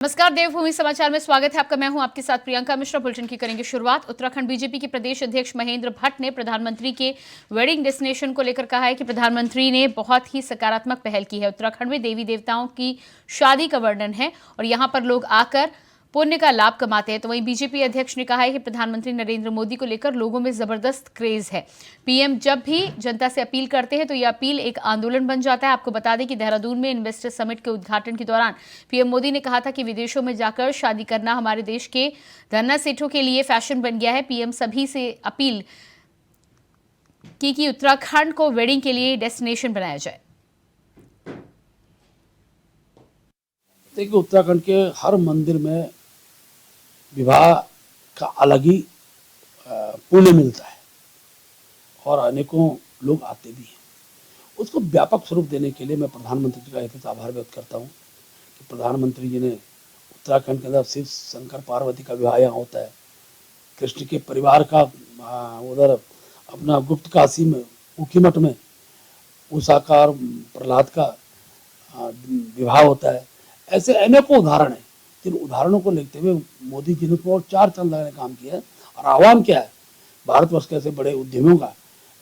नमस्कार, देवभूमि समाचार में स्वागत है आपका। मैं हूं आपके साथ प्रियंका मिश्रा। बुलेटिन की करेंगे शुरुआत। उत्तराखंड बीजेपी के प्रदेश अध्यक्ष महेंद्र भट्ट ने प्रधानमंत्री के वेडिंग डेस्टिनेशन को लेकर कहा है कि प्रधानमंत्री ने बहुत ही सकारात्मक पहल की है। उत्तराखंड में देवी देवताओं की शादी का वर्णन है और यहां पर लोग आकर पुण्य का लाभ कमाते हैं। तो वहीं बीजेपी अध्यक्ष ने कहा है कि प्रधानमंत्री नरेंद्र मोदी को लेकर लोगों में जबरदस्त क्रेज है। पीएम जब भी जनता से अपील करते हैं तो यह अपील एक आंदोलन बन जाता है। आपको बता दें कि देहरादून में इन्वेस्टर समिट के उद्घाटन के दौरान पीएम मोदी ने कहा था कि विदेशों में जाकर शादी करना हमारे देश के धन्ना सेठों के लिए फैशन बन गया है। पीएम सभी से अपील की कि उत्तराखंड को वेडिंग के लिए डेस्टिनेशन बनाया जाए। देखिए, उत्तराखंड के हर मंदिर में विवाह का अलग ही पुण्य मिलता है और अनेकों लोग आते भी हैं। उसको व्यापक स्वरूप देने के लिए मैं प्रधानमंत्री जी का यथेष्ट आभार व्यक्त करता हूँ कि प्रधानमंत्री जी ने उत्तराखंड के अंदर शिव शंकर पार्वती का विवाह यहाँ होता है। कृष्ण के परिवार का उधर अपना गुप्त काशी में ऊखीमठ में उषा और प्रहलाद का विवाह होता है। ऐसे अनेकों उदाहरण हैं जिन उदाहरणों को लेते हुए मोदी जी ने तो 4 चांद लगाने काम किया है। और आह्वान क्या है भारतवर्ष के ऐसे बड़े उद्यमियों का,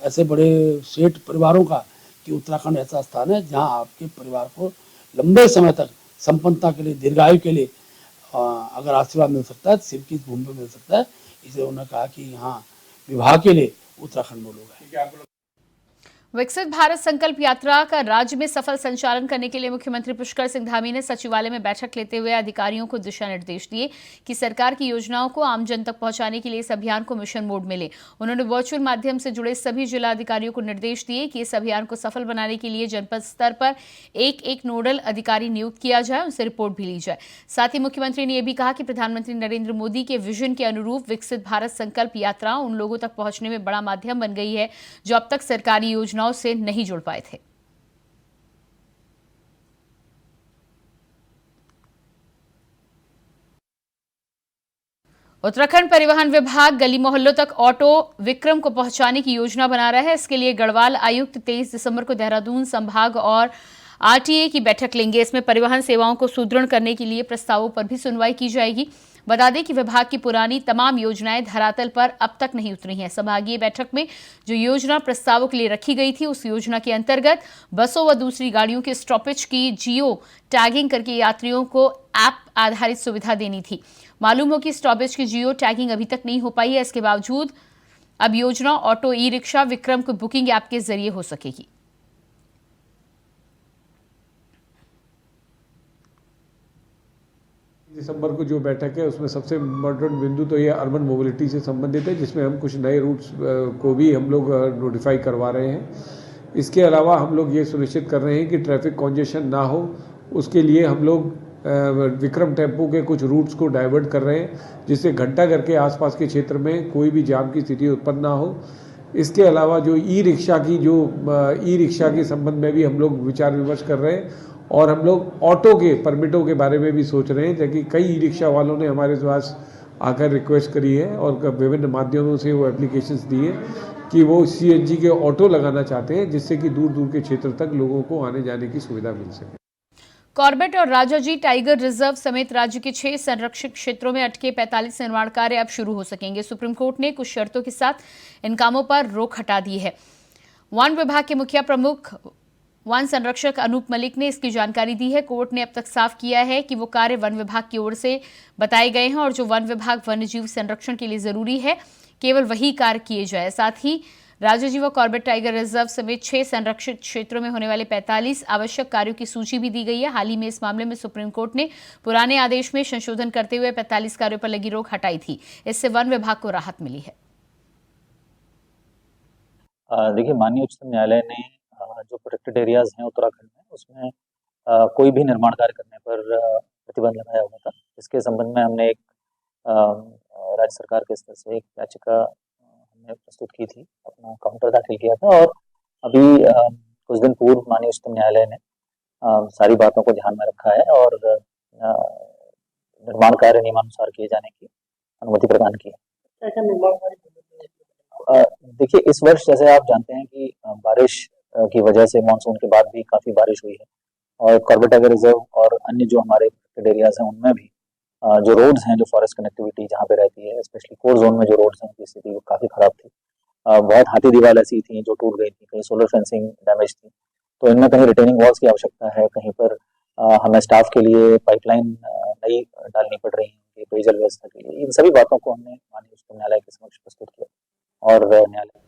ऐसे बड़े सेठ परिवारों का कि उत्तराखंड ऐसा स्थान है जहां आपके परिवार को लंबे समय तक संपन्नता के लिए, दीर्घायु के लिए अगर आशीर्वाद मिल सकता है, शिव की भूमि पर मिल सकता है। इसलिए उन्होंने कहा कि यहाँ विवाह के लिए उत्तराखंड में लोग हैं। विकसित भारत संकल्प यात्रा का राज्य में सफल संचालन करने के लिए मुख्यमंत्री पुष्कर सिंह धामी ने सचिवालय में बैठक लेते हुए अधिकारियों को दिशा निर्देश दिए कि सरकार की योजनाओं को आम जन तक पहुंचाने के लिए इस अभियान को मिशन मोड में ले। उन्होंने वर्चुअल माध्यम से जुड़े सभी जिला अधिकारियों को निर्देश दिए कि इस अभियान को सफल बनाने के लिए जनपद स्तर पर एक नोडल अधिकारी नियुक्त किया जाए, उनसे रिपोर्ट भी ली जाए। साथ ही मुख्यमंत्री ने यह भी कहा कि प्रधानमंत्री नरेंद्र मोदी के विजन के अनुरूप विकसित भारत संकल्प यात्रा उन लोगों तक पहुंचने में बड़ा माध्यम बन गई है जो अब तक सरकारी योजनाओं से नहीं जुड़ पाए थे। उत्तराखंड परिवहन विभाग गली मोहल्लों तक ऑटो विक्रम को पहुंचाने की योजना बना रहा है। इसके लिए गढ़वाल आयुक्त 23 दिसंबर को देहरादून संभाग और आरटीए की बैठक लेंगे। इसमें परिवहन सेवाओं को सुदृढ़ करने के लिए प्रस्तावों पर भी सुनवाई की जाएगी। बता दें कि विभाग की पुरानी तमाम योजनाएं धरातल पर अब तक नहीं उतरी हैं। संभागीय बैठक में जो योजना प्रस्तावों के लिए रखी गई थी, उस योजना के अंतर्गत बसों व दूसरी गाड़ियों के स्टॉपेज की जियो टैगिंग करके यात्रियों को ऐप आधारित सुविधा देनी थी। मालूम हो कि स्टॉपेज की जियो टैगिंग अभी तक नहीं हो पाई है। इसके बावजूद अब योजना ऑटो ई रिक्शा विक्रम को बुकिंग ऐप के जरिए हो सकेगी। दिसंबर को जो बैठक है उसमें सबसे इम्पोर्टेंट बिंदु तो ये अर्बन मोबिलिटी से संबंधित है, जिसमें हम कुछ नए रूट्स को भी हम लोग नोटिफाई करवा रहे हैं। इसके अलावा हम लोग ये सुनिश्चित कर रहे हैं कि ट्रैफिक कॉन्जेशन ना हो, उसके लिए हम लोग विक्रम टेम्पो के कुछ रूट्स को डाइवर्ट कर रहे हैं जिससे घंटा घर के आसपास के क्षेत्र में कोई भी जाम की स्थिति उत्पन्न ना हो। इसके अलावा जो ई रिक्शा के संबंध में भी हम लोग विचार विमर्श कर रहे हैं और हम लोग ऑटो के परमिटों के बारे में भी सोच रहे हैं, जबकि कई ई रिक्शा वालों ने हमारे पास आकर रिक्वेस्ट करी है और विभिन्न माध्यमों से वो एप्लीकेशंस दिए कि वो सीएनजी के ऑटो लगाना चाहते हैं जिससे कि दूर दूर के क्षेत्र तक लोगों को आने जाने की सुविधा मिल सके। कॉर्बेट और राजाजी टाइगर रिजर्व समेत राज्य के 6 संरक्षित क्षेत्रों में अटके 45 निर्माण कार्य अब शुरू हो सकेंगे। सुप्रीम कोर्ट ने कुछ शर्तों के साथ इन कामों पर रोक हटा दी है। वन विभाग के मुखिया प्रमुख वन संरक्षक अनूप मलिक ने इसकी जानकारी दी है। कोर्ट ने अब तक साफ किया है कि वो कार्य वन विभाग की ओर से बताए गए हैं और जो वन विभाग वन्यजीव संरक्षण के लिए जरूरी है केवल वही कार्य किए जाए। साथ ही राजाजी व कॉर्बेट टाइगर रिजर्व समेत 6 संरक्षित क्षेत्रों में होने वाले 45 आवश्यक कार्यों की सूची भी दी गई है। हाल ही में इस मामले में सुप्रीम कोर्ट ने पुराने आदेश में संशोधन करते हुए 45 कार्यों पर लगी रोक हटाई थी। इससे वन विभाग को राहत मिली है। देखिए, माननीय उच्चतम न्यायालय ने जो प्रोटेक्टेड एरियाज हैं उत्तराखंड में उसमें कोई भी निर्माण कार्य करने पर प्रतिबंध लगाया हुआ था। इसके संबंध में हमने एक राज्य सरकार के स्तर से एक याचिका हमने प्रस्तुत की थी, अपना काउंटर दाखिल किया था और अभी कुछ दिन पूर्व माननीय उच्चतम न्यायालय ने सारी बातों को ध्यान में रखा है और निर्माण कार्य नियमानुसार किए जाने की अनुमति प्रदान की है। देखिए, इस वर्ष जैसे आप जानते हैं कि बारिश की वजह से मानसून के बाद भी काफी बारिश हुई है और कॉर्बेट टाइगर रिजर्व और अन्य जो हमारे प्रोटेक्टेड एरियाज हैं उनमें भी जो रोड्स हैं, जो फॉरेस्ट कनेक्टिविटी जहाँ पे रहती है, स्पेशली कोर जोन में जो रोड्स हैं उनकी स्थिति वो काफ़ी ख़राब थी। बहुत हाथी दीवार ऐसी थी जो टूट गई थी, कहीं सोलर फेंसिंग डैमेज थी, तो इनमें कहीं रिटेनिंग वॉल्स की आवश्यकता है, कहीं पर हमें स्टाफ के लिए पाइपलाइन नई डालनी पड़ रही है पेयजल व्यवस्था के लिए। इन सभी बातों को हमने माननीय उच्चतम न्यायालय के समक्ष प्रस्तुत किया और न्यायालय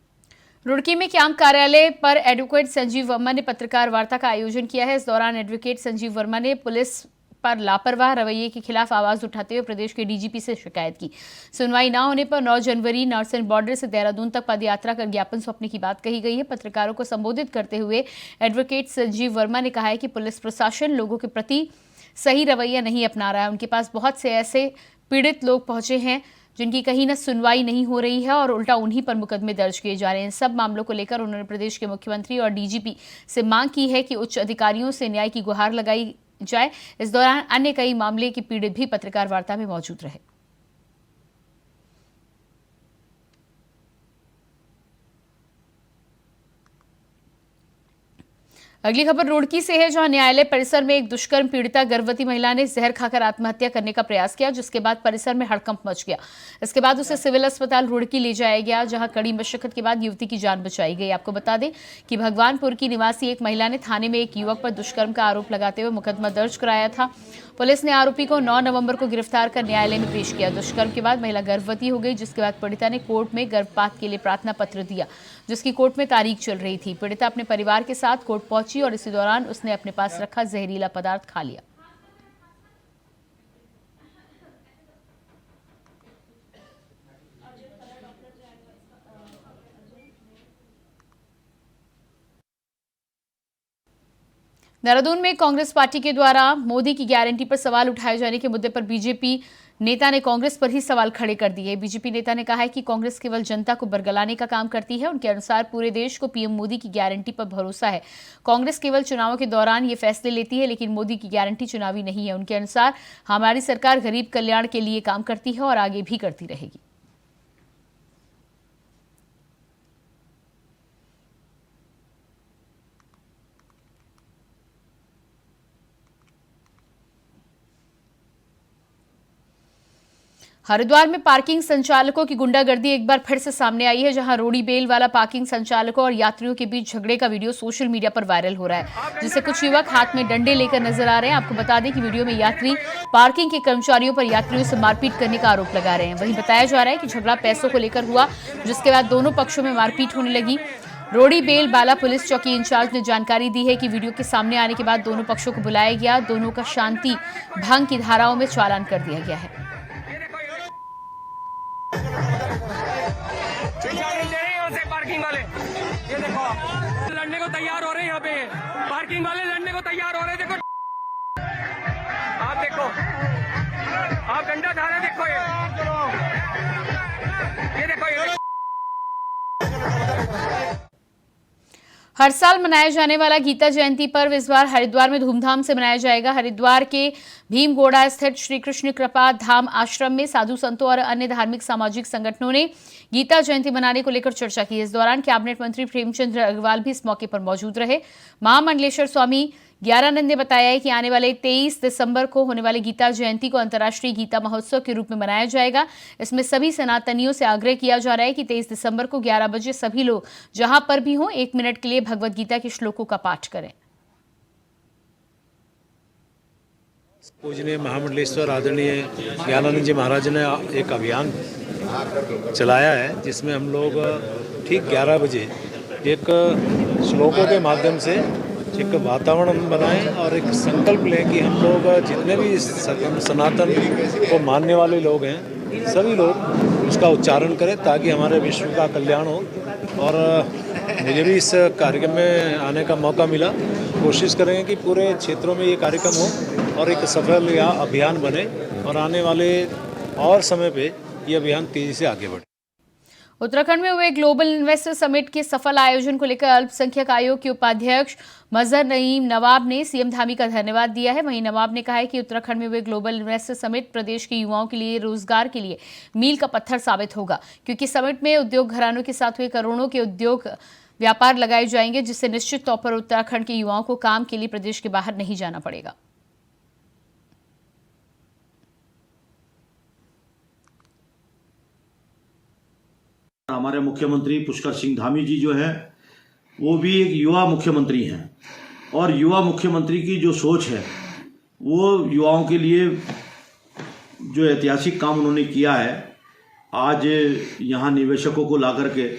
रुड़की में कैंप कार्यालय पर एडवोकेट संजीव वर्मा ने पत्रकार वार्ता का आयोजन किया है। इस दौरान एडवोकेट संजीव वर्मा ने पुलिस पर लापरवाह रवैये के खिलाफ आवाज उठाते हुए प्रदेश के डीजीपी से शिकायत की। सुनवाई न होने पर 9 जनवरी नॉर्थ बॉर्डर से देहरादून तक पदयात्रा कर ज्ञापन सौंपने की बात कही गई है। पत्रकारों को संबोधित करते हुए एडवोकेट संजीव वर्मा ने कहा है कि पुलिस प्रशासन लोगों के प्रति सही रवैया नहीं अपना रहा है। उनके पास बहुत से ऐसे पीड़ित लोग पहुंचे हैं जिनकी कहीं न सुनवाई नहीं हो रही है और उल्टा उन्हीं पर मुकदमे दर्ज किए जा रहे हैं। सब मामलों को लेकर उन्होंने प्रदेश के मुख्यमंत्री और डीजीपी से मांग की है कि उच्च अधिकारियों से न्याय की गुहार लगाई जाए। इस दौरान अन्य कई मामले के पीड़ित भी पत्रकार वार्ता में मौजूद रहे। अगली खबर रुड़की से है, जहां न्यायालय परिसर में एक दुष्कर्म पीड़िता गर्भवती महिला ने जहर खाकर आत्महत्या करने का प्रयास किया, जिसके बाद परिसर में हड़कंप मच गया। इसके बाद उसे सिविल अस्पताल रुड़की ले जाया गया, जहां कड़ी मशक्कत के बाद युवती की जान बचाई गई। आपको बता दें कि भगवानपुर की निवासी एक महिला ने थाने में एक युवक पर दुष्कर्म का आरोप लगाते हुए मुकदमा दर्ज कराया था। पुलिस ने आरोपी को 9 नवंबर को गिरफ्तार कर न्यायालय में पेश किया। दुष्कर्म के बाद महिला गर्भवती हो गई, जिसके बाद पीड़िता ने कोर्ट में गर्भपात के लिए प्रार्थना पत्र दिया, जिसकी कोर्ट में तारीख चल रही थी। पीड़िता अपने परिवार के साथ कोर्ट पहुंची और इसी दौरान उसने अपने पास रखा जहरीला पदार्थ खा लिया। देहरादून में कांग्रेस पार्टी के द्वारा मोदी की गारंटी पर सवाल उठाए जाने के मुद्दे पर बीजेपी नेता ने कांग्रेस पर ही सवाल खड़े कर दिए। बीजेपी नेता ने कहा है कि कांग्रेस केवल जनता को बरगलाने का काम करती है। उनके अनुसार पूरे देश को पीएम मोदी की गारंटी पर भरोसा है। कांग्रेस केवल चुनावों के दौरान ये फैसले लेती है, लेकिन मोदी की गारंटी चुनावी नहीं है। उनके अनुसार हमारी सरकार गरीब कल्याण के लिए काम करती है और आगे भी करती रहेगी। हरिद्वार में पार्किंग संचालकों की गुंडागर्दी एक बार फिर से सामने आई है, जहां रोड़ी बेल वाला पार्किंग संचालकों और यात्रियों के बीच झगड़े का वीडियो सोशल मीडिया पर वायरल हो रहा है, जिससे कुछ युवक हाथ में डंडे लेकर नजर आ रहे हैं। आपको बता दें कि वीडियो में यात्री पार्किंग के कर्मचारियों पर यात्रियों से मारपीट करने का आरोप लगा रहे हैं। वहीं बताया जा रहा है कि झगड़ा पैसों को लेकर हुआ, जिसके बाद दोनों पक्षों में मारपीट होने लगी। रोड़ी बेल बाला पुलिस चौकी इंचार्ज ने जानकारी दी है कि वीडियो के सामने आने के बाद दोनों पक्षों को बुलाया गया। दोनों का शांति भंग की धाराओं में चालान कर दिया गया है। पार्किंग वाले ये देखो लड़ने को तैयार हो रहे हैं। यहाँ पे पार्किंग वाले लड़ने को तैयार हो रहे हैं। देखो आप डंडा उठा रहे, देखो ये देखो ये। हर साल मनाया जाने वाला गीता जयंती पर्व इस बार हरिद्वार में धूमधाम से मनाया जाएगा। हरिद्वार के भीमगोड़ा स्थित श्री कृष्ण कृपा धाम आश्रम में साधु संतों और अन्य धार्मिक सामाजिक संगठनों ने गीता जयंती मनाने को लेकर चर्चा की। इस दौरान कैबिनेट मंत्री प्रेमचंद अग्रवाल भी इस मौके पर मौजूद रहे। महामंडलेश्वर स्वामी ग्यारानंद ने बताया है कि आने वाले 23 दिसंबर को होने वाली गीता जयंती को अंतर्राष्ट्रीय गीता महोत्सव के रूप में मनाया जाएगा। इसमें सभी सनातनियों से आग्रह किया जा रहा है कि 23 दिसंबर को 11 बजे सभी लोग जहां पर भी हों 1 मिनट के लिए भगवद गीता के श्लोकों का पाठ करें। पूजनीय महामंडलेश्वर आदरणीय ज्ञानानंद जी महाराज ने एक अभियान चलाया है, जिसमें हम लोग ठीक 11 बजे एक श्लोकों के माध्यम से एक वातावरण बनाएं और एक संकल्प लें कि हम लोग जितने भी सनातन को मानने वाले लोग हैं सभी लोग उसका उच्चारण करें, ताकि हमारे विश्व का कल्याण हो। और मुझे भी इस कार्यक्रम में आने का मौका मिला। कोशिश करेंगे कि पूरे क्षेत्रों में ये कार्यक्रम हो और एक सफल अभियान बने और आने वाले और समय पे ये अभियान तेजी से आगे बढ़े। उत्तराखंड में हुए ग्लोबल इन्वेस्टर समिट के सफल आयोजन को लेकर अल्पसंख्यक आयोग के उपाध्यक्ष मजहर नईम नवाब ने सीएम धामी का धन्यवाद दिया है। वहीं नवाब ने कहा है कि उत्तराखंड में हुए ग्लोबल इन्वेस्टर समिट प्रदेश के युवाओं के लिए रोजगार के लिए मील का पत्थर साबित होगा, क्योंकि समिट में उद्योग घरानों के साथ हुए करोड़ों के उद्योग व्यापार लगाए जाएंगे, जिससे निश्चित तौर पर उत्तराखंड के युवाओं को काम के लिए प्रदेश के बाहर नहीं जाना पड़ेगा। हमारे मुख्यमंत्री पुष्कर सिंह धामी जी जो है वो भी एक युवा मुख्यमंत्री हैं और युवा मुख्यमंत्री की जो सोच है वो युवाओं के लिए जो ऐतिहासिक काम उन्होंने किया है, आज यहाँ निवेशकों को ला करके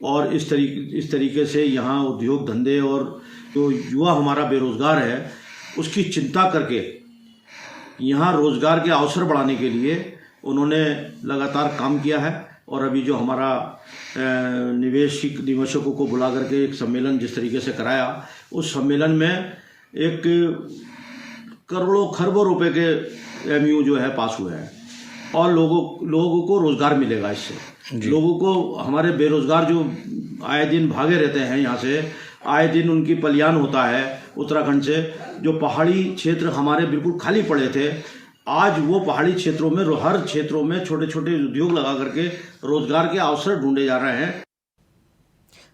और इस तरीके से यहाँ उद्योग धंधे और जो युवा हमारा बेरोजगार है उसकी चिंता करके यहाँ रोजगार के अवसर बढ़ाने के लिए उन्होंने लगातार काम किया है। और अभी जो हमारा निवेशकों को बुला करके एक सम्मेलन जिस तरीके से कराया, उस सम्मेलन में एक करोड़ों खरबों रुपए के एमयू जो है पास हुए हैं और लोगों को रोजगार मिलेगा इससे। लोगों को, हमारे बेरोजगार जो आए दिन भागे रहते हैं यहाँ से, आए दिन उनकी पलायन होता है उत्तराखंड से, जो पहाड़ी क्षेत्र हमारे बिल्कुल खाली पड़े थे, आज वो पहाड़ी क्षेत्रों में हर क्षेत्रों में छोटे छोटे उद्योग लगा करके रोजगार के अवसर ढूंढे जा रहे हैं।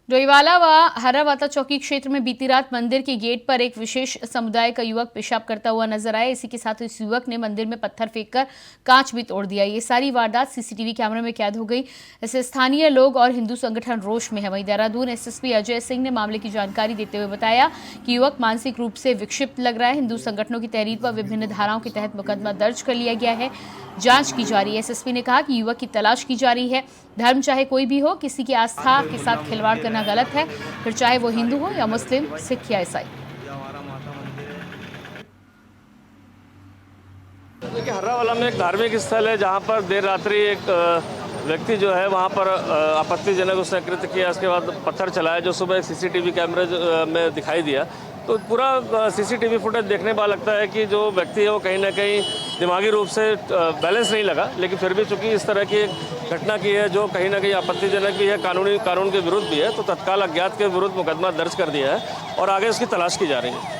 डोईवाला व हरावाता चौकी क्षेत्र में बीती रात मंदिर के गेट पर एक विशेष समुदाय का युवक पेशाब करता हुआ नजर आया। इसी के साथ इस युवक ने मंदिर में पत्थर फेंककर कांच भी तोड़ दिया। ये सारी वारदात सीसीटीवी कैमरे में कैद हो गई। इससे स्थानीय लोग और हिंदू संगठन रोष में है। वहीं देहरादून एसएसपी अजय सिंह ने मामले की जानकारी देते हुए बताया कि युवक मानसिक रूप से विक्षिप्त लग रहा है। हिंदू संगठनों की तहरीर पर विभिन्न धाराओं के तहत मुकदमा दर्ज कर लिया गया है, जांच की जा रही है। एसएसपी ने कहा कि युवक की तलाश की जा रही है। धर्म चाहे कोई भी हो, किसी की आस्था के साथ खिलवाड़ करना गलत है, फिर चाहे वो हिंदू हो या मुस्लिम, सिख या ईसाई। देखिए, हर्रावाला में एक धार्मिक स्थल है जहां पर देर रात्रि एक व्यक्ति जो है वहां पर आपत्तिजनक उसने कृत्य किया, उसके बाद पत्थर चलाया, जो सुबह एक सीसीटीवी कैमरे में दिखाई दिया। तो पूरा सीसीटीवी फुटेज देखने पर लगता है कि जो व्यक्ति है वो कहीं ना कहीं दिमागी रूप से बैलेंस नहीं लगा, लेकिन फिर भी चूंकि इस तरह की घटना की है जो कहीं ना कहीं आपत्तिजनक भी है, कानून के विरुद्ध भी है, तो तत्काल अज्ञात के विरुद्ध मुकदमा दर्ज कर दिया है और आगे उसकी तलाश की जा रही है।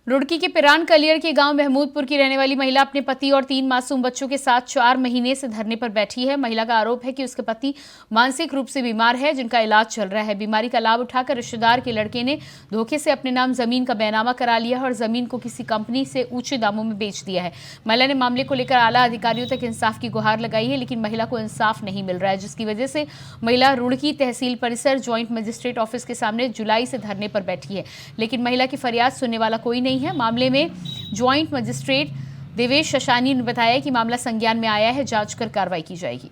रुड़की के पिरान कलियर के गांव महमूदपुर की रहने वाली महिला अपने पति और 3 मासूम बच्चों के साथ 4 महीने से धरने पर बैठी है। महिला का आरोप है कि उसके पति मानसिक रूप से बीमार है, जिनका इलाज चल रहा है। बीमारी का लाभ उठाकर रिश्तेदार के लड़के ने धोखे से अपने नाम जमीन का बैनामा करा लिया और जमीन को किसी कंपनी से ऊंचे दामों में बेच दिया है। महिला ने मामले को लेकर आला अधिकारियों तक इंसाफ की गुहार लगाई है, लेकिन महिला को इंसाफ नहीं मिल रहा है, जिसकी वजह से महिला रुड़की तहसील परिसर ज्वाइंट मजिस्ट्रेट ऑफिस के सामने जुलाई से धरने पर बैठी है, लेकिन महिला की फरियाद सुनने वाला कोई नहीं है। मामले में ज्वाइंट मजिस्ट्रेट देवेश शशानी ने बताया कि मामला संज्ञान में आया है, जांच कर कार्रवाई की जाएगी।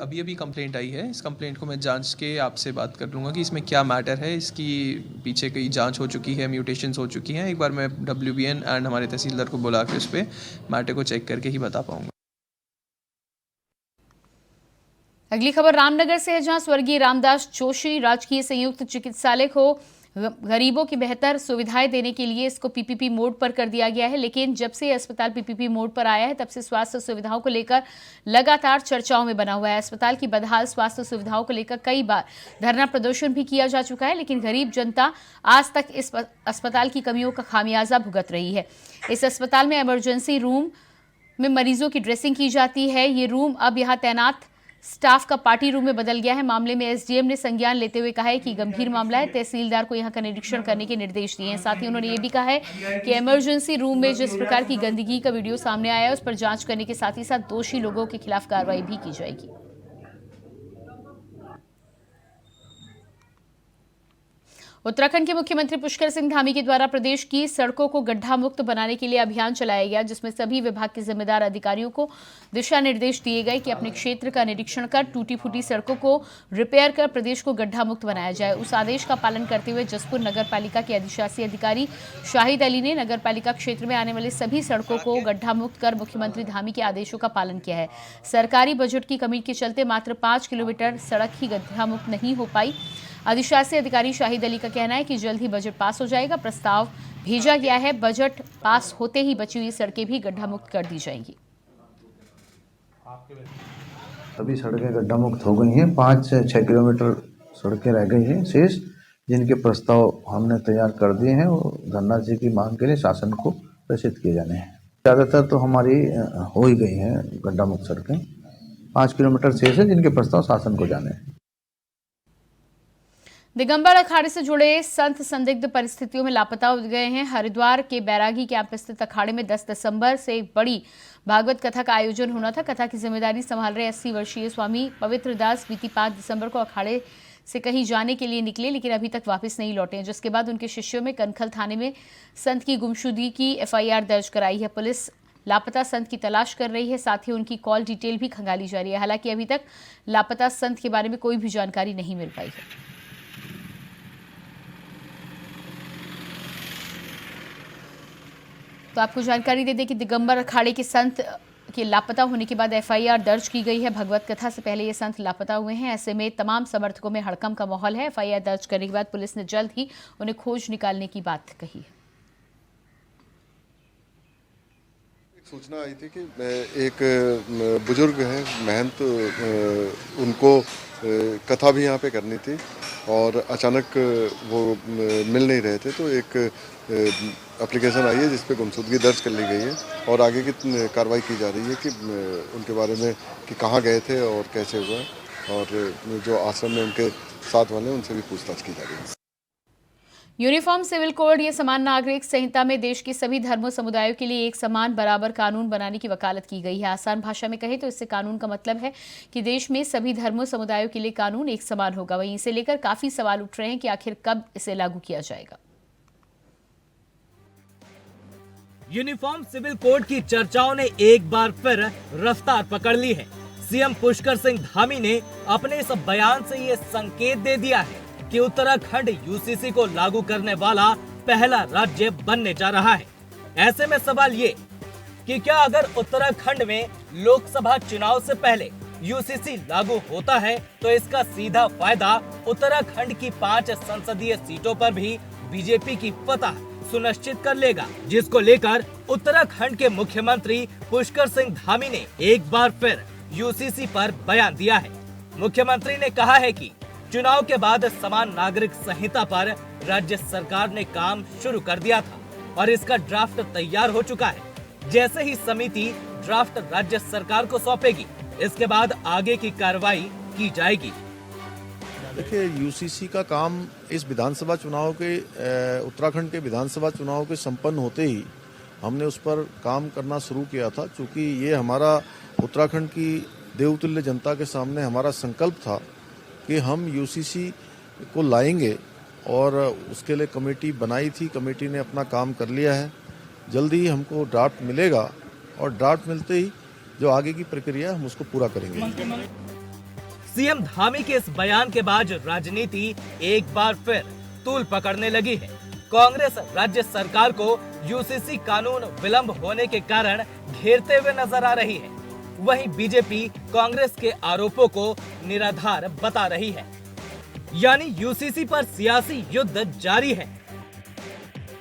अभी कंप्लेंट आई है। इस कंप्लेंट को मैं जांच के आपसे बात कर लूँगा कि इसमें क्या मैटर है। इसकी पीछे कई जांच हो चुकी है, म्यूटेशंस हो चुकी हैं। एक बार मैं WBN एंड हमारे तहसीलदार को बुला के उस पर मैटर को चेक करके ही बता पाऊँगा। अगली खबर रामनगर से है, जहां स्वर्गीय रामदास जोशी राजकीय संयुक्त चिकित्सालय को गरीबों की बेहतर सुविधाएं देने के लिए इसको PPP मोड पर कर दिया गया है, लेकिन जब से अस्पताल PPP मोड पर आया है तब से स्वास्थ्य सुविधाओं को लेकर लगातार चर्चाओं में बना हुआ है। अस्पताल की बदहाल स्वास्थ्य सुविधाओं को लेकर कई बार धरना प्रदर्शन भी किया जा चुका है, लेकिन गरीब जनता आज तक इस अस्पताल की कमियों का खामियाजा भुगत रही है। इस अस्पताल में इमरजेंसी रूम में मरीजों की ड्रेसिंग की जाती है। ये रूम अब यहाँ तैनात स्टाफ का पार्टी रूम में बदल गया है। मामले में SDM ने संज्ञान लेते हुए कहा है कि गंभीर मामला है, तहसीलदार को यहां का निरीक्षण करने के निर्देश दिए हैं। साथ ही उन्होंने ये भी कहा है कि इमरजेंसी रूम में जिस प्रकार की गंदगी का वीडियो सामने आया है उस पर जांच करने के साथ ही साथ दोषी लोगों के खिलाफ कार्रवाई भी की जाएगी। उत्तराखंड के मुख्यमंत्री पुष्कर सिंह धामी के द्वारा प्रदेश की सड़कों को गड्ढा मुक्त बनाने के लिए अभियान चलाया गया, जिसमें सभी विभाग के जिम्मेदार अधिकारियों को दिशा निर्देश दिए गए कि अपने क्षेत्र का निरीक्षण कर टूटी फूटी सड़कों को रिपेयर कर प्रदेश को गड्ढा मुक्त बनाया जाए। उस आदेश का पालन करते हुए जसपुर नगर पालिका के अधिशासी अधिकारी शाहिद अली ने नगर पालिका क्षेत्र में आने वाली सभी सड़कों को गड्ढा मुक्त कर मुख्यमंत्री धामी के आदेशों का पालन किया है। सरकारी बजट की कमी के चलते मात्र 5 किलोमीटर सड़क ही गड्ढा मुक्त नहीं हो पाई। अधिशासी अधिकारी शाहिद अली का कहना है कि जल्द ही बजट पास हो जाएगा। प्रस्ताव भेजा गया है, बजट पास होते ही बची हुई सड़कें भी गड्ढा मुक्त कर दी जाएंगी। सभी सड़कें गड्ढा मुक्त हो गई हैं। 5 से 6 किलोमीटर सड़कें रह गई हैं शेष, जिनके प्रस्ताव हमने तैयार कर दिए हैं। वो धन्ना जी की मांग के लिए शासन को प्रेषित किए जाने हैं। ज़्यादातर तो हमारी हो ही गई हैं गड्ढा मुक्त सड़कें। 5 किलोमीटर शेष है, जिनके प्रस्ताव शासन को जाने हैं। दिगंबर अखाड़े से जुड़े संत संदिग्ध परिस्थितियों में लापता हो गए हैं। हरिद्वार के बैरागी कैंप स्थित अखाड़े में 10 दिसंबर से एक बड़ी भागवत कथा का आयोजन होना था। कथा की जिम्मेदारी संभाल रहे 80 वर्षीय स्वामी पवित्र दास बीती 5 दिसंबर को अखाड़े से कहीं जाने के लिए निकले, लेकिन अभी तक वापस नहीं लौटे, जिसके बाद उनके शिष्यों में कनखल थाने में संत की गुमशुदगी की FIR दर्ज कराई है। पुलिस लापता संत की तलाश कर रही है, साथ ही उनकी कॉल डिटेल भी खंगाली जा रही है। हालांकि अभी तक लापता संत के बारे में कोई भी जानकारी नहीं मिल पाई है। तो आपको जानकारी दे दें कि दिगंबर अखाड़े के संत के लापता होने के बाद FIR दर्ज की गई है। भगवत कथा से पहले ये संत लापता हुए हैं। ऐसे में तमाम समर्थकों में हड़कंप का माहौल है। FIR दर्ज करने के बाद पुलिस ने जल्द ही उन्हें खोज निकालने की बात कही है। सूचना आई थी कि एक बुजुर्ग हैं महंत, उनको कथा भी यहाँ पे करनी थी और अचानक वो मिल नहीं रहे थे, तो एक एप्लीकेशन आई है जिस पे गुमशुदगी दर्ज कर ली गई है और आगे की कार्रवाई की जा रही है कि उनके बारे में कि कहाँ गए थे और कैसे हुआ, और जो आश्रम में उनके साथ वाले उनसे भी पूछताछ की जा रही है। यूनिफॉर्म सिविल कोड या समान नागरिक संहिता में देश के सभी धर्मों समुदायों के लिए एक समान बराबर कानून बनाने की वकालत की गई है। आसान भाषा में कहें तो इससे कानून का मतलब है कि देश में सभी धर्मों समुदायों के लिए कानून एक समान होगा। वहीं इसे लेकर काफी सवाल उठ रहे हैं कि आखिर कब इसे लागू किया जाएगा। यूनिफॉर्म सिविल कोड की चर्चाओं ने एक बार फिर रफ्तार पकड़ ली है। सीएम पुष्कर सिंह धामी ने अपने इस बयान से ये संकेत दे दिया है कि उत्तराखंड UCC को लागू करने वाला पहला राज्य बनने जा रहा है। ऐसे में सवाल ये कि क्या अगर उत्तराखंड में लोकसभा चुनाव से पहले UCC लागू होता है तो इसका सीधा फायदा उत्तराखंड की 5 संसदीय सीटों पर भी बीजेपी की फतह सुनिश्चित कर लेगा, जिसको लेकर उत्तराखंड के मुख्यमंत्री पुष्कर सिंह धामी ने एक बार फिर UCC पर बयान दिया है। मुख्यमंत्री ने कहा है कि चुनाव के बाद समान नागरिक संहिता पर राज्य सरकार ने काम शुरू कर दिया था और इसका ड्राफ्ट तैयार हो चुका है। जैसे ही समिति ड्राफ्ट राज्य सरकार को सौंपेगी, इसके बाद आगे की कार्रवाई की जाएगी। देखिए, UCC का काम इस विधानसभा चुनाव के उत्तराखंड के विधानसभा चुनाव के संपन्न होते ही हमने उस पर काम करना शुरू किया था, क्योंकि ये हमारा उत्तराखंड की देवतुल्य जनता के सामने हमारा संकल्प था कि हम UCC को लाएंगे, और उसके लिए कमेटी बनाई थी। कमेटी ने अपना काम कर लिया है। जल्दी ही हमको ड्राफ्ट मिलेगा और ड्राफ्ट मिलते ही जो आगे की प्रक्रिया हम उसको पूरा करेंगे। सीएम धामी के इस बयान के बाद राजनीति एक बार फिर तूल पकड़ने लगी है। कांग्रेस राज्य सरकार को UCC कानून विलंब होने के कारण घेरते हुए नजर आ रही है। वहीं बीजेपी कांग्रेस के आरोपों को निराधार बता रही है, यानी UCC पर सियासी युद्ध जारी है।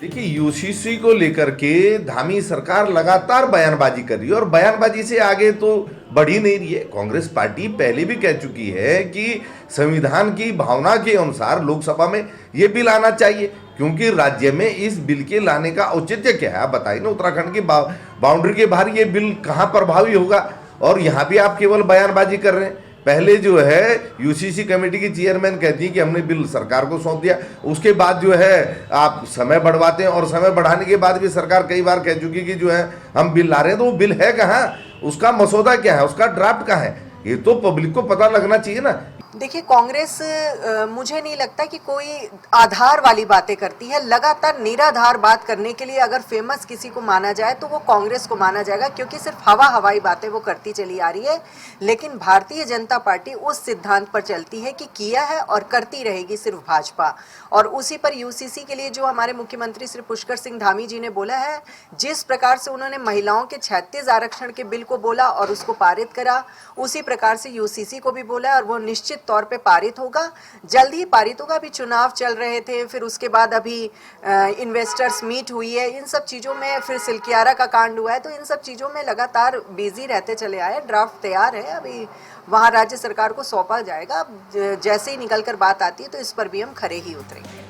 देखिए, UCC को लेकर के धामी सरकार लगातार बयानबाजी कर रही है और बयानबाजी से आगे तो बढ़ ही नहीं रही है। कांग्रेस पार्टी पहले भी कह चुकी है कि संविधान की भावना के अनुसार लोकसभा में ये बिल आना चाहिए, क्योंकि राज्य में इस बिल के लाने का औचित्य क्या है? आप बताइए ना, उत्तराखंड की बाउंड्री के बाहर ये बिल कहाँ प्रभावी होगा? और यहाँ भी आप केवल बयानबाजी कर रहे हैं। पहले जो है UCC कमेटी की चेयरमैन कहती है कि हमने बिल सरकार को सौंप दिया, उसके बाद जो है आप समय बढ़वाते हैं, और समय बढ़ाने के बाद भी सरकार कई बार कह चुकी कि जो है हम बिल ला रहे हैं, तो वो बिल है कहाँ? उसका मसौदा क्या है? उसका ड्राफ्ट कहाँ है? ये तो पब्लिक को पता लगना चाहिए ना। देखिए, कांग्रेस मुझे नहीं लगता कि कोई आधार वाली बातें करती है। लगातार निराधार बात करने के लिए अगर फेमस किसी को माना जाए तो वो कांग्रेस को माना जाएगा, क्योंकि सिर्फ हवाई बातें वो करती चली आ रही है। लेकिन भारतीय जनता पार्टी उस सिद्धांत पर चलती है कि किया है और करती रहेगी सिर्फ भाजपा, और उसी पर UCC के लिए जो हमारे मुख्यमंत्री श्री पुष्कर सिंह धामी जी ने बोला है, जिस प्रकार से उन्होंने महिलाओं के 36 आरक्षण के बिल को बोला और उसको पारित करा, उसी प्रकार से UCC को भी बोला और वो निश्चित तौर पे पारित होगा, जल्द ही पारित होगा। अभी चुनाव चल रहे थे, फिर उसके बाद अभी इन्वेस्टर्स मीट हुई है, इन सब चीज़ों में फिर सिलकियारा का कांड हुआ है, तो इन सब चीज़ों में लगातार बिजी रहते चले आए। ड्राफ्ट तैयार है, अभी वहाँ राज्य सरकार को सौंपा जाएगा। जैसे ही निकल कर बात आती है तो इस पर भी हम खरे ही उतरेंगे।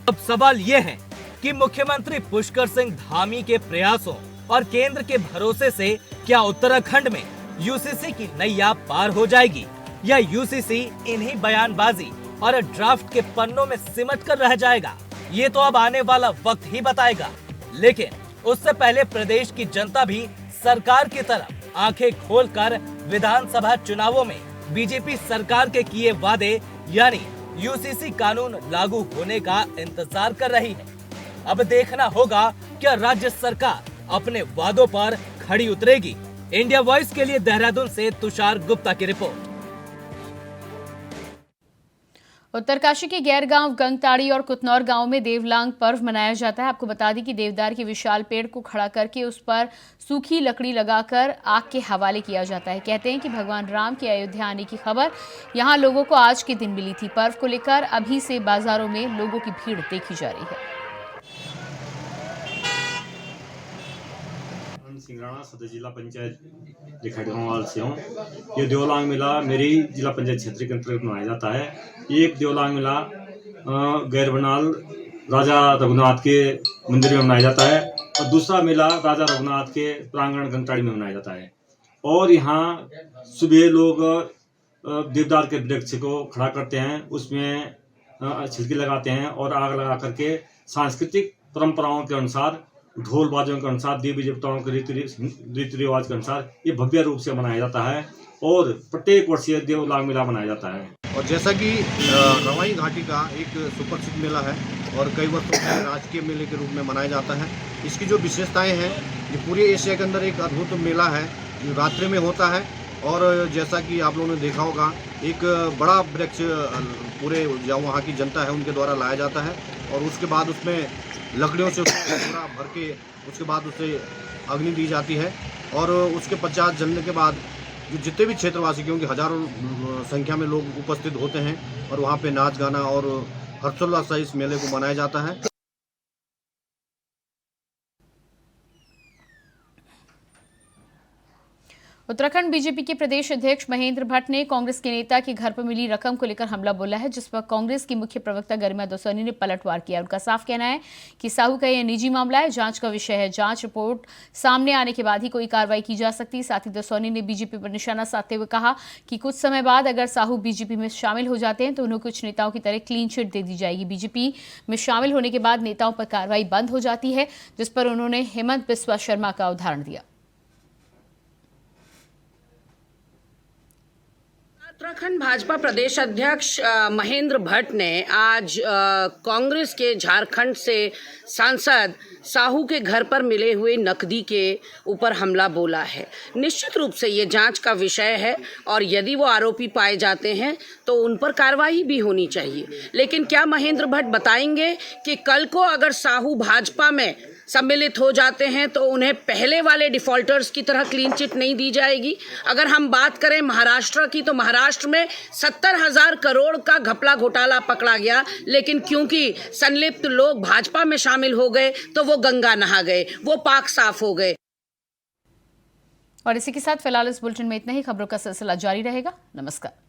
अब सवाल ये है कि मुख्यमंत्री पुष्कर सिंह धामी के प्रयासों और केंद्र के भरोसे से क्या उत्तराखंड में UCC की नैया पार हो जाएगी, या UCC इन्हीं बयानबाजी और ड्राफ्ट के पन्नों में सिमट कर रह जाएगा, ये तो अब आने वाला वक्त ही बताएगा। लेकिन उससे पहले प्रदेश की जनता भी सरकार की तरफ आंखें खोलकर विधानसभा चुनावों में बीजेपी सरकार के किए वादे यानी यूसीसी कानून लागू होने का इंतजार कर रही है। अब देखना होगा क्या राज्य सरकार अपने वादों पर खड़ी उतरेगी। इंडिया वॉइस के लिए देहरादून से तुषार गुप्ता की रिपोर्ट। उत्तरकाशी के गैरगांव, गंगताड़ी और कुतनौर गांव में देवलांग पर्व मनाया जाता है। आपको बता दें कि देवदार के विशाल पेड़ को खड़ा करके उस पर सूखी लकड़ी लगाकर आग के हवाले किया जाता है। कहते हैं कि भगवान राम के अयोध्या आने की खबर यहां लोगों को आज के दिन मिली थी। पर्व को लेकर अभी से बाजारों में लोगों की भीड़ देखी जा रही है। सिंगराना सदर जिला पंचायत लिखड़वाल से हूँ। ये देवलांग मेला मेरी जिला पंचायत क्षेत्र के अंतर्गत मनाया जाता है। एक देवलांग मेला गैरबनाल राजा रघुनाथ के मंदिर में मनाया जाता है और दूसरा मेला राजा रघुनाथ के प्रांगण गंगताड़ी में मनाया जाता है। और यहाँ सुबह लोग देवदार के वृक्ष को खड़ा करते हैं, उसमें छिलके लगाते हैं और आग लगा करके सांस्कृतिक परंपराओं के अनुसार, ढोल बाजों के अनुसार, देवी देवताओं के रीति रिवाज के अनुसार ये भव्य रूप से मनाया जाता है और प्रत्येक वर्ष ये देवलांग मेला मनाया जाता है। और जैसा कि रवाई घाटी का एक सुप्रसिद्ध मेला है और कई वर्षों से राजकीय मेले के रूप में मनाया जाता है। इसकी जो विशेषताएं हैं, ये पूरे एशिया के अंदर एक अद्भुत मेला है जो रात्रि में होता है। और जैसा कि आप लोगों ने देखा होगा, एक बड़ा वृक्ष पूरे जो वहाँ की जनता है उनके द्वारा लाया जाता है और उसके बाद उसमें लकड़ियों से पूरा भर के उसके बाद उसे अग्नि दी जाती है। और उसके पश्चात जलने के बाद जो जितने भी क्षेत्रवासी, क्योंकि हजारों संख्या में लोग उपस्थित होते हैं और वहाँ पे नाच गाना और हर्षोल्लास से इस मेले को मनाया जाता है। उत्तराखंड बीजेपी के प्रदेश अध्यक्ष महेंद्र भट्ट ने कांग्रेस के नेता के घर पर मिली रकम को लेकर हमला बोला है, जिस पर कांग्रेस की मुख्य प्रवक्ता गरिमा दसोनी ने पलटवार किया। उनका साफ कहना है कि साहू का यह निजी मामला है, जांच का विषय है। जांच रिपोर्ट सामने आने के बाद ही कोई कार्रवाई की जा सकती। साथ ही दसोनी ने बीजेपी पर निशाना साधते हुए कहा कि कुछ समय बाद अगर साहू बीजेपी में शामिल हो जाते हैं तो उन्हें कुछ नेताओं की तरह क्लीन चिट दे दी जाएगी। बीजेपी में शामिल होने के बाद नेताओं पर कार्रवाई बंद हो जाती है, जिस पर उन्होंने हेमंत बिस्वा शर्मा का उदाहरण दिया। उत्तराखंड भाजपा प्रदेश अध्यक्ष महेंद्र भट्ट ने आज कांग्रेस के झारखंड से सांसद साहू के घर पर मिले हुए नकदी के ऊपर हमला बोला है। निश्चित रूप से ये जांच का विषय है और यदि वो आरोपी पाए जाते हैं तो उन पर कार्रवाई भी होनी चाहिए। लेकिन क्या महेंद्र भट्ट बताएंगे कि कल को अगर साहू भाजपा में सम्मिलित हो जाते हैं तो उन्हें पहले वाले डिफॉल्टर्स की तरह क्लीन चिट नहीं दी जाएगी? अगर हम बात करें महाराष्ट्र की, तो महाराष्ट्र में 70,000 करोड़ का घपला घोटाला पकड़ा गया, लेकिन क्योंकि संलिप्त लोग भाजपा में शामिल हो गए तो वो गंगा नहा गए, वो पाक साफ हो गए। और इसी के साथ फिलहाल इस बुलेटिन में इतना ही। खबरों का सिलसिला जारी रहेगा। नमस्कार।